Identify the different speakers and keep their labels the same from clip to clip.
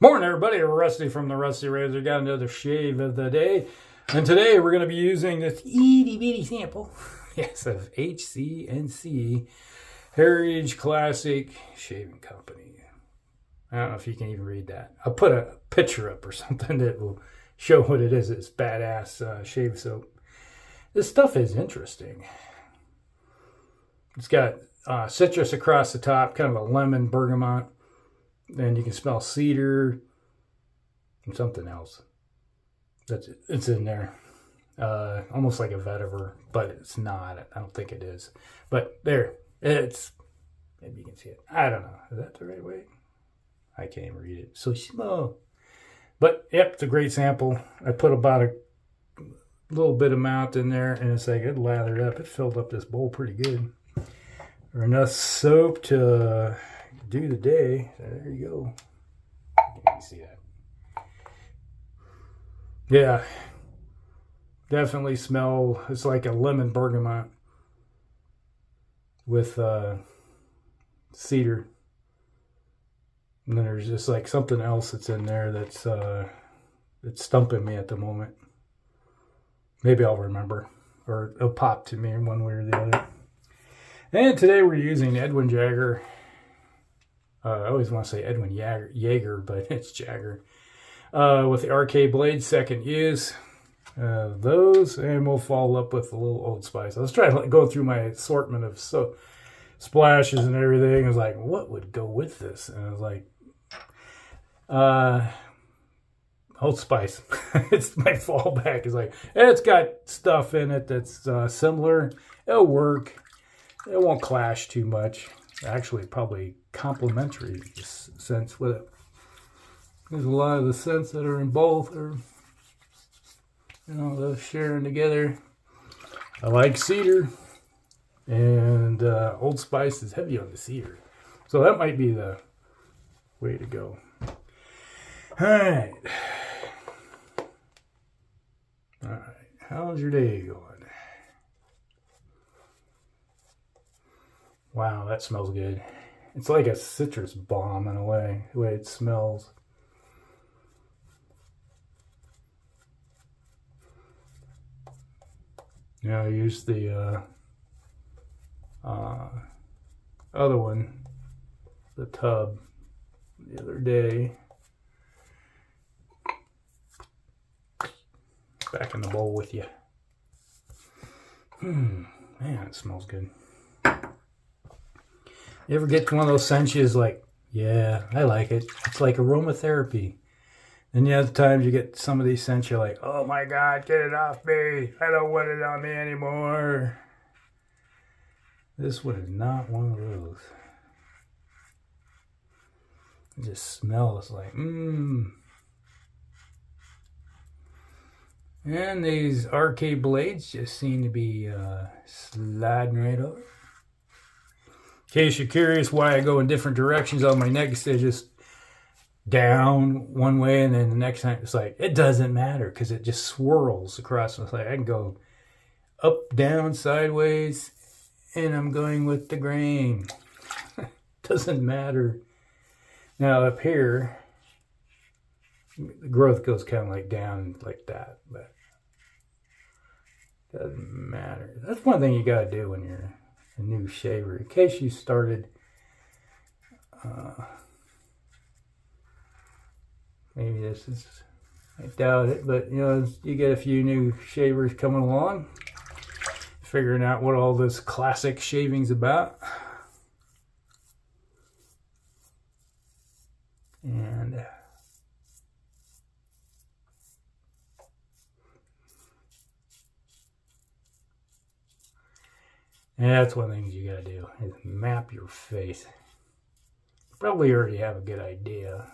Speaker 1: Morning, everybody. Rusty from the Rusty Razor. Got another shave of the day. And today we're going to be using this itty bitty sample, yes, of HC&C Heritage Classic Shaving Company. I don't know if you can even read that. I'll put a picture up or something that will show what it is. It's badass shave soap. This stuff is interesting. It's got citrus across the top, kind of a lemon bergamot. Then you can smell cedar and something else. It's in there. Almost like a vetiver, but it's not. I don't think it is. But there, it's, maybe you can see it. I don't know. Is that the right way? I can't even read it. So small. But, yep, it's a great sample. I put about a little bit amount in there, and it's like it lathered up. It filled up this bowl pretty good. Or enough soap to do the day. So there you go. You can see that. Yeah, definitely smell. It's like a lemon bergamot with cedar. And then there's just like something else that's in there that's it's stumping me at the moment. Maybe I'll remember, or it'll pop to me in one way or the other. And today we're using Edwin Jagger. I always want to say Edwin Jagger, but it's Jagger. With the RK blade, second use. Those, and we'll follow up with a little Old Spice. I was trying to go through my assortment of splashes and everything. I was like, what would go with this? And I was like, Old Spice. It's my fallback. It's like, it's got stuff in it that's similar. It'll work. It won't clash too much. Actually, probably complementary scents with it. There's a lot of the scents that are in both, or those sharing together. I like cedar, and Old Spice is heavy on the cedar, so that might be the way to go. All right. How's your day going? Wow, that smells good. It's like a citrus bomb in a way, the way it smells. Yeah, I used the other one, the tub, the other day. Back in the bowl with you. Man, it smells good. You ever get to one of those scents you're like, yeah, I like it. It's like aromatherapy. Then the other times you get some of these scents, you're like, oh my God, get it off me. I don't want it on me anymore. This one is not one of those. It just smells like, And these RK blades just seem to be sliding right over. In case you're curious why I go in different directions on my necks, they're just down one way, and then the next time it's like, it doesn't matter because it just swirls across. It's like I can go up, down, sideways, and I'm going with the grain. Doesn't matter. Now up here, the growth goes kind of like down like that, but doesn't matter. That's one thing you got to do when you're a new shaver. In case you started, maybe this is, I doubt it, but you get a few new shavers coming along, figuring out what all this classic shaving's about. And that's one of the things you gotta do, is map your face. You probably already have a good idea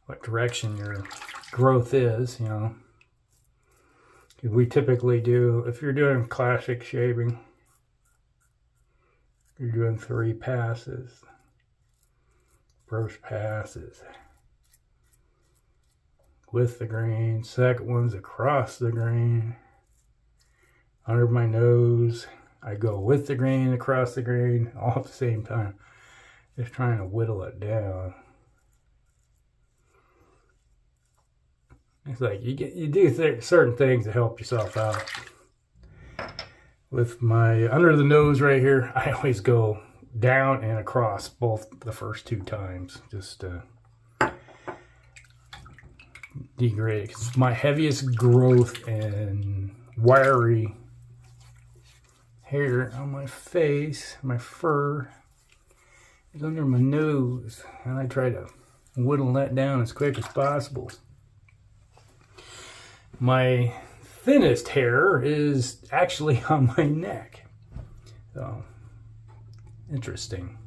Speaker 1: what direction your growth is, We typically do, if you're doing classic shaving, you're doing 3 passes. First pass is with the grain, second one's across the grain. Under my nose, I go with the grain, across the grain, all at the same time. Just trying to whittle it down. It's like you do certain things to help yourself out. With my under the nose right here, I always go down and across both the first 2 times. Just degrade. It's my heaviest growth and wiry hair on my face, my fur, is under my nose. And I try to whittle that down as quick as possible. My thinnest hair is actually on my neck. So, interesting.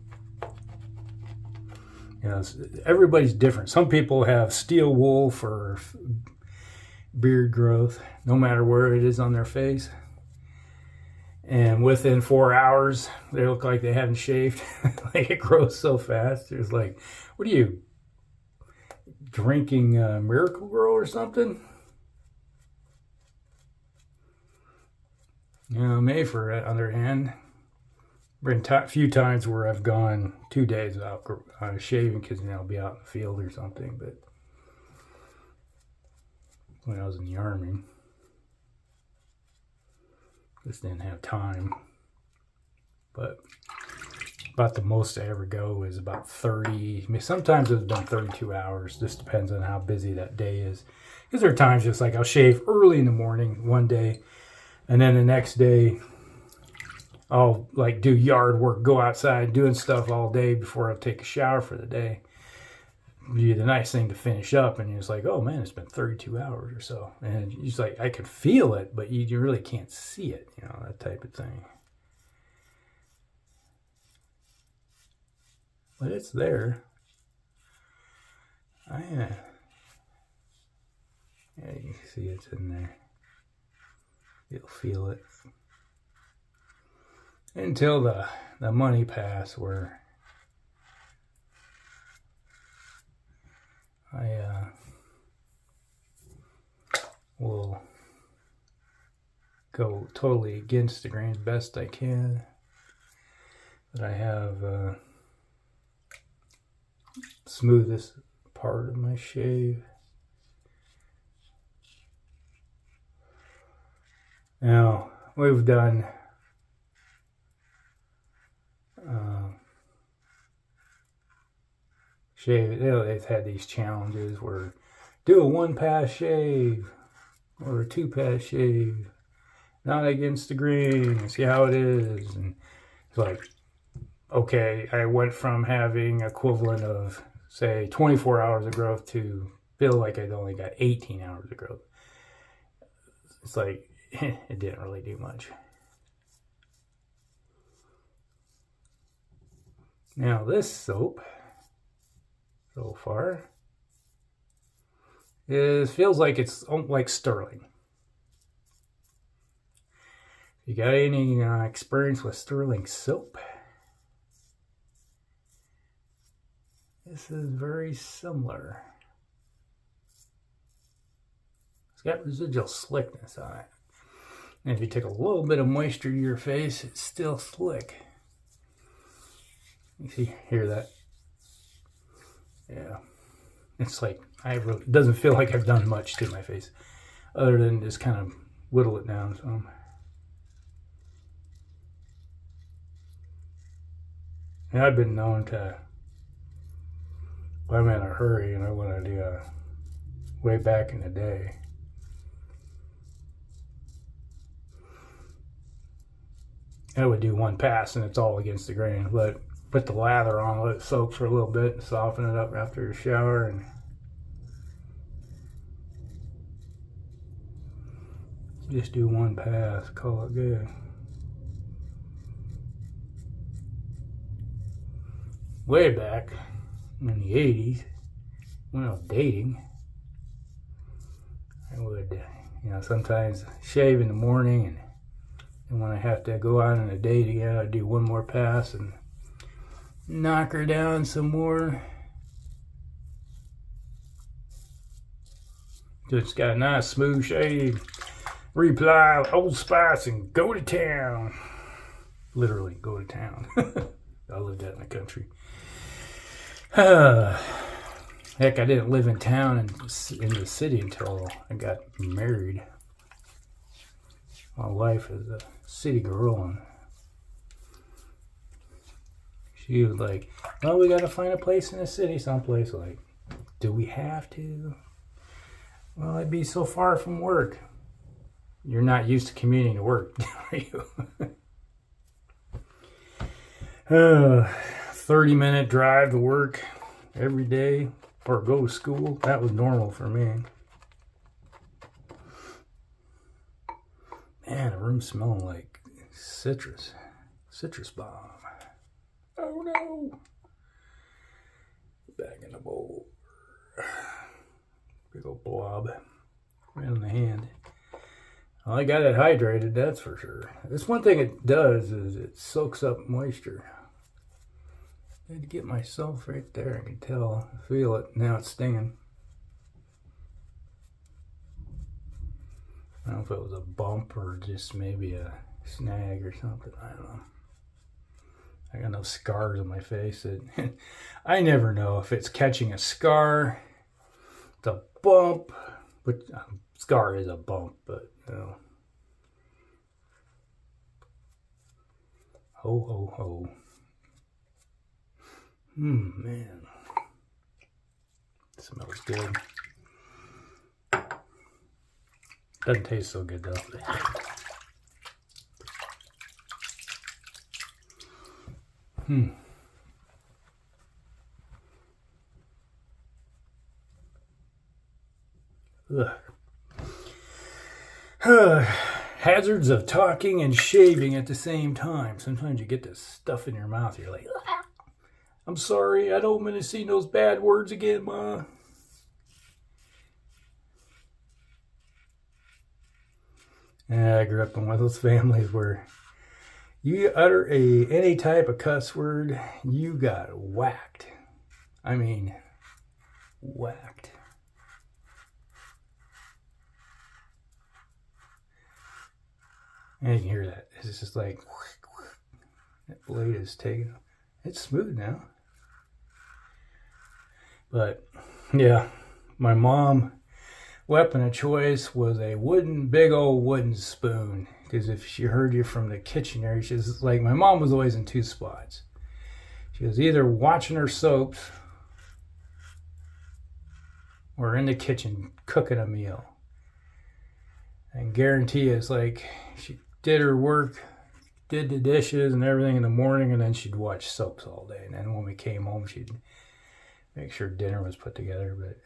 Speaker 1: You know, everybody's different. Some people have steel wool for beard growth, no matter where it is on their face. And within 4 hours, they look like they haven't shaved. Like, it grows so fast. It's like, what are you, drinking Miracle Grow or something? You know, me, for on the other hand, been a few times where I've gone 2 days without shaving because, you know, I'll be out in the field or something. But when I was in the Army, just didn't have time. But about the most I ever go is about 30. I mean, sometimes it's been 32 hours. Just depends on how busy that day is. Because there are times just like I'll shave early in the morning one day, and then the next day I'll like do yard work, go outside doing stuff all day before I'll take a shower for the day. Be the nice thing to finish up, and you're just like, oh man, it's been 32 hours or so. And you're just like, I can feel it, but you really can't see it, you know, that type of thing. But it's there. Yeah, you can see it's in there. You'll feel it. Until the money pass, where I will go totally against the grain as best I can. But I have smoothest part of my shave. Now, we've done shave. You know, they've had these challenges where do a 1-pass shave or a 2-pass shave, not against the grain, see how it is. And it's like, okay, I went from having equivalent of, say, 24 hours of growth to feel like I'd only got 18 hours of growth. It's like, it didn't really do much. Now this soap, so far, feels like it's like sterling. You got any experience with sterling soap? This is very similar. It's got residual slickness on it. And if you take a little bit of moisture to your face, it's still slick. You see, hear that? Yeah. It's like, it doesn't feel like I've done much to my face, other than just kind of whittle it down some. And I've been known to, when I'm in a hurry and I want to do way back in the day, I would do 1 pass and it's all against the grain. But put the lather on, let it soak for a little bit, and soften it up after your shower, and just do 1 pass, call it good. Way back in the 80s, when I was dating, I would, sometimes shave in the morning, and when I have to go out on a date again, I'd do 1 more pass and knock her down some more. Just got a nice smooth shave. Reply Old Spice and go to town. Literally, go to town. I live lived out in the country. Heck, I didn't live in town and in the city until I got married. My wife is a city girl, and she was like, well, we got to find a place in the city someplace. Like, do we have to? Well, I'd be so far from work. You're not used to commuting to work, are you? 30-minute drive to work every day or go to school. That was normal for me. Man, the room's smelling like citrus bomb. Oh no. Back in the bowl. Big old blob right in the hand. Well, I got it hydrated, that's for sure. This one thing it does is it soaks up moisture. I had to get myself right there. I can tell, feel it. Now it's stinging. I don't know if it was a bump or just maybe a snag or something. I don't know. I got no scars on my face. I never know if it's catching a scar, it's a bump, but scar is a bump, but you know. Ho, ho, ho. Man. Smells good. Doesn't taste so good though. Hazards of talking and shaving at the same time. Sometimes you get this stuff in your mouth. You're like, I'm sorry, I don't want to see those bad words again, Ma. Yeah, I grew up in one of those families where you utter any type of cuss word, you got whacked. I mean, whacked. And you can hear that. It's just like, that blade is taking, it's smooth now. But, yeah, my mom, weapon of choice was a big old wooden spoon. Because if she heard you from the kitchen area, she was like, my mom was always in two spots. She was either watching her soaps or in the kitchen cooking a meal. And guarantee you, it's like she did her work, did the dishes and everything in the morning, and then she'd watch soaps all day. And then when we came home, she'd make sure dinner was put together. But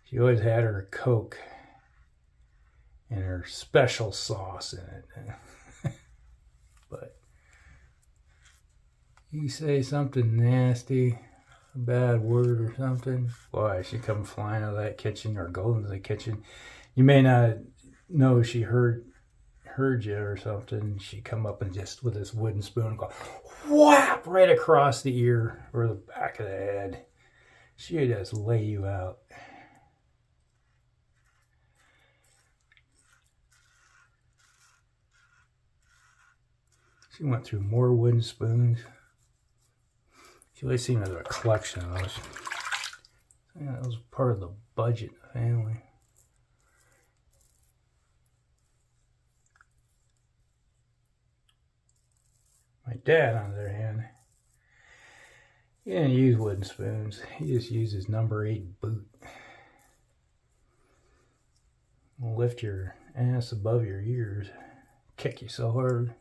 Speaker 1: she always had her Coke and her special sauce in it. But you say something nasty, a bad word or something, boy, she come flying out of that kitchen or go into the kitchen. You may not know she heard you or something. She come up and just with this wooden spoon go whap right across the ear or the back of the head. She'd just lay you out. She went through more wooden spoons. She always seemed to have a collection of those. Yeah, that was part of the budget in the family. My dad, on the other hand, he didn't use wooden spoons. He just used his number 8 boot. It'll lift your ass above your ears, kick you so hard.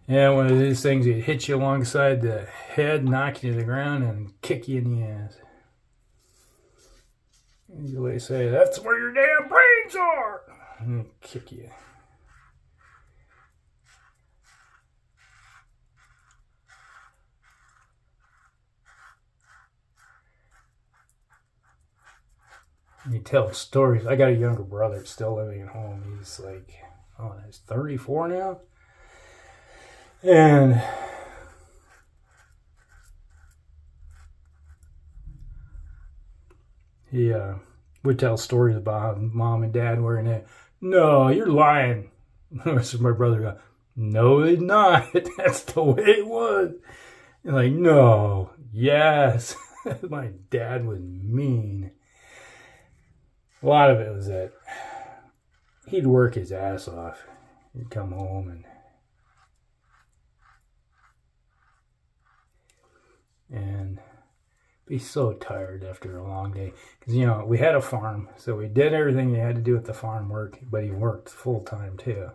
Speaker 1: Yeah, one of these things that hit you alongside the head, knock you to the ground, and kick you in the ass. You always say, that's where your damn brains are! And kick you. You tell stories. I got a younger brother that's still living at home. He's like, he's 34 now. And he would tell stories about how mom and dad were in it. No, you're lying. So my brother go, no, it's not. That's the way it was. And like, no, yes. My dad was mean. A lot of it was that he'd work his ass off. He'd come home and be so tired after a long day. Because, you know, we had a farm, so we did everything you had to do with the farm work, but he worked full time too.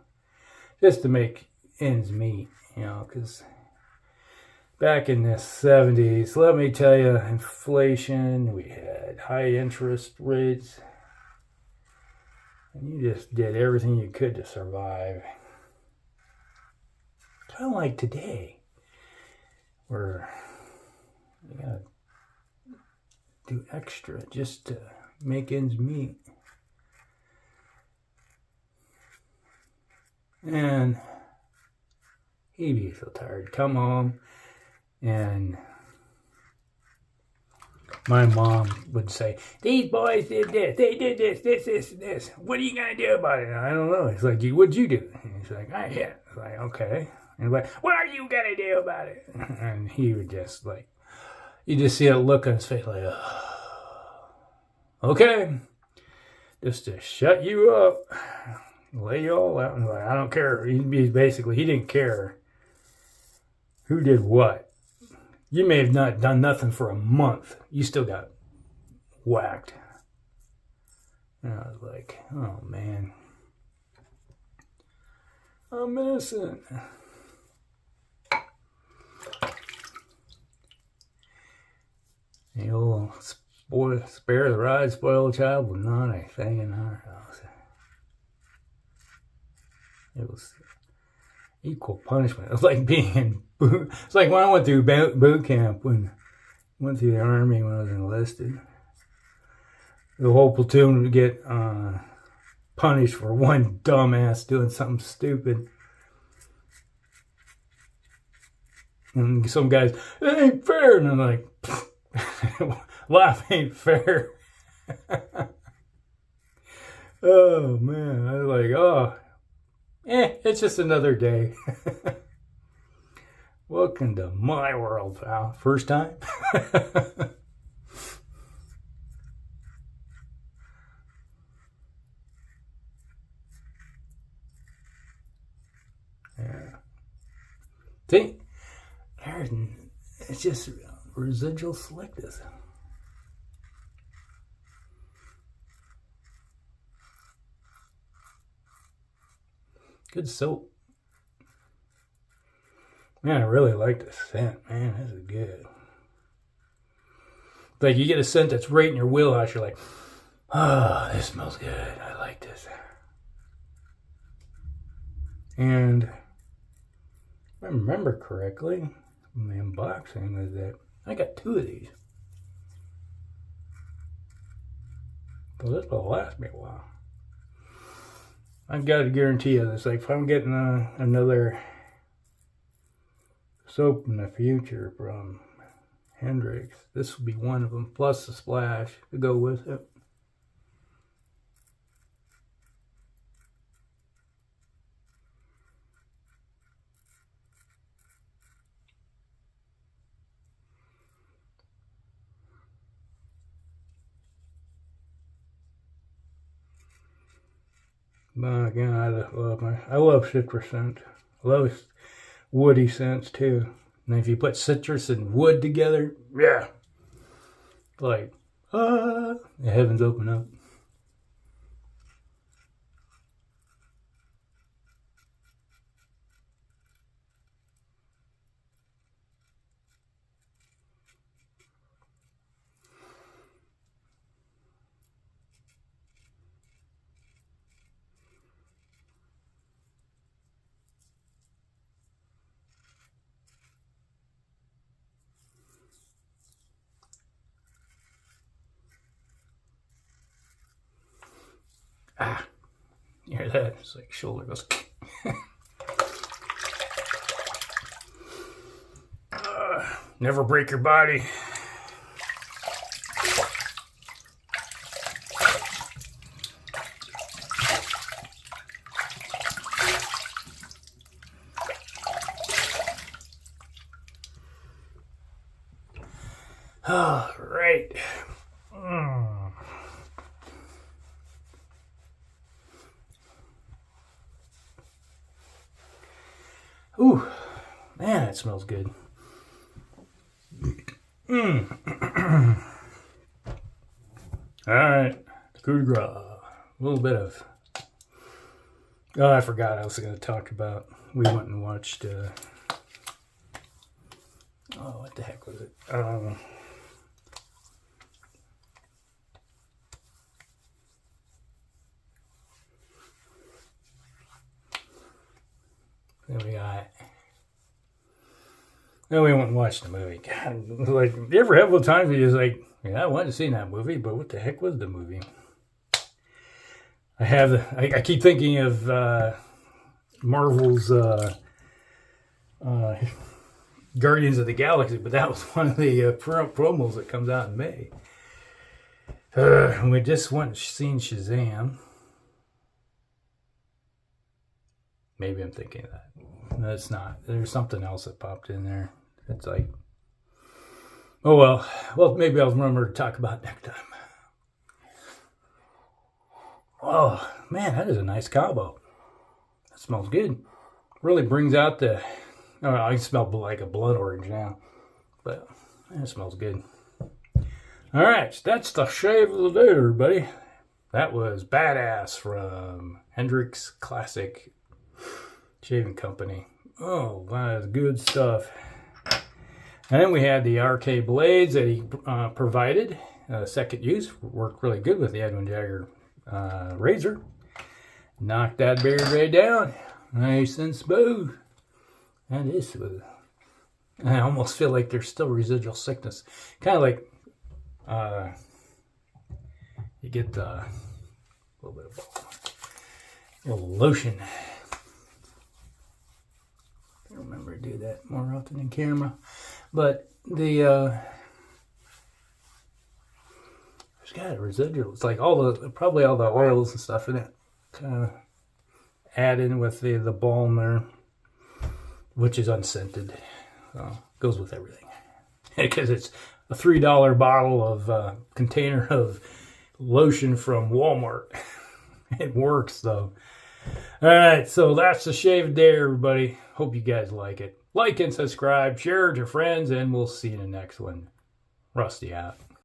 Speaker 1: Just to make ends meet, you know, because back in the 70s, let me tell you, inflation, we had high interest rates, and you just did everything you could to survive. Kind of like today, where you gotta do extra just to make ends meet. And he'd be so tired. Come home, and my mom would say, these boys did this, they did this. What are you going to do about it? And I don't know. He's like, what'd you do? And he's like, I hit. It's like, okay. And like, what are you going to do about it? And he would just like, you just see a look on his face like, okay, just to shut you up, lay you all out. And like, I don't care. He didn't care who did what. You may have not done nothing for a month. You still got whacked. And I was like, oh man, I'm innocent. The old spare the rod, spoil the child was not a thing in our house. It was equal punishment. It was like it's like when I went through boot camp, when I went through the army when I was enlisted. The whole platoon would get punished for one dumbass doing something stupid. And some guys, it ain't fair. And I'm like, life ain't fair. Oh man, I was like, oh, it's just another day. Welcome to my world, pal. First time? Yeah. See, it's just residual slickness. Good soap. Man, I really like the scent. Man, this is good. Like you get a scent that's right in your wheelhouse. You're like, oh, this smells good. I like this. And if I remember correctly, my unboxing was that I got 2 of these. So this will last me a while. I've got to guarantee you this. Like if I'm getting another soap in the future from Hendrix, this will be one of them, plus the splash to go with it. But again, I love citrus scent. I love woody scents too. And if you put citrus and wood together, yeah, like the heavens open up. Ah, you hear that? It's like shoulder goes. Never break your body. All right. Mm. Ooh, man, it smells good. Mm. All right, coup de grace. A little bit of. Oh, I forgot I was going to talk about. We went and watched. Oh, what the heck was it? Then we got. Then we went and watched the movie. God, like, you ever have one times where you're just like, yeah, I wanted to see that movie, but what the heck was the movie? I keep thinking of Marvel's Guardians of the Galaxy, but that was one of the promos that comes out in May. We just went and seen Shazam. Maybe I'm thinking of that. No, it's not. There's something else that popped in there. It's like, oh well. Well, maybe I'll remember to talk about it next time. Oh man, that is a nice combo. That smells good. Really brings out the. Oh, I can smell like a blood orange now, but it smells good. All right, that's the shave of the day, everybody. That was Badass from Hendrix Classic Shaving Company. Oh, that is good stuff. And then we had the RK blades that he provided. Second use. Worked really good with the Edwin Jagger razor. Knocked that beard right down. Nice and smooth. That is smooth. I almost feel like there's still residual thickness. Kind of like you get a little bit of a little lotion. I remember to do that more often in camera. But the it's got a residual. It's like probably all the oils and stuff in it. Kind of add in with the balm there, which is unscented. So goes with everything. Because it's a $3 bottle of container of lotion from Walmart. It works though. All right, so that's the shave day, everybody. Hope you guys like it. Like and subscribe, share it with your friends, and we'll see you in the next one. Rusty out.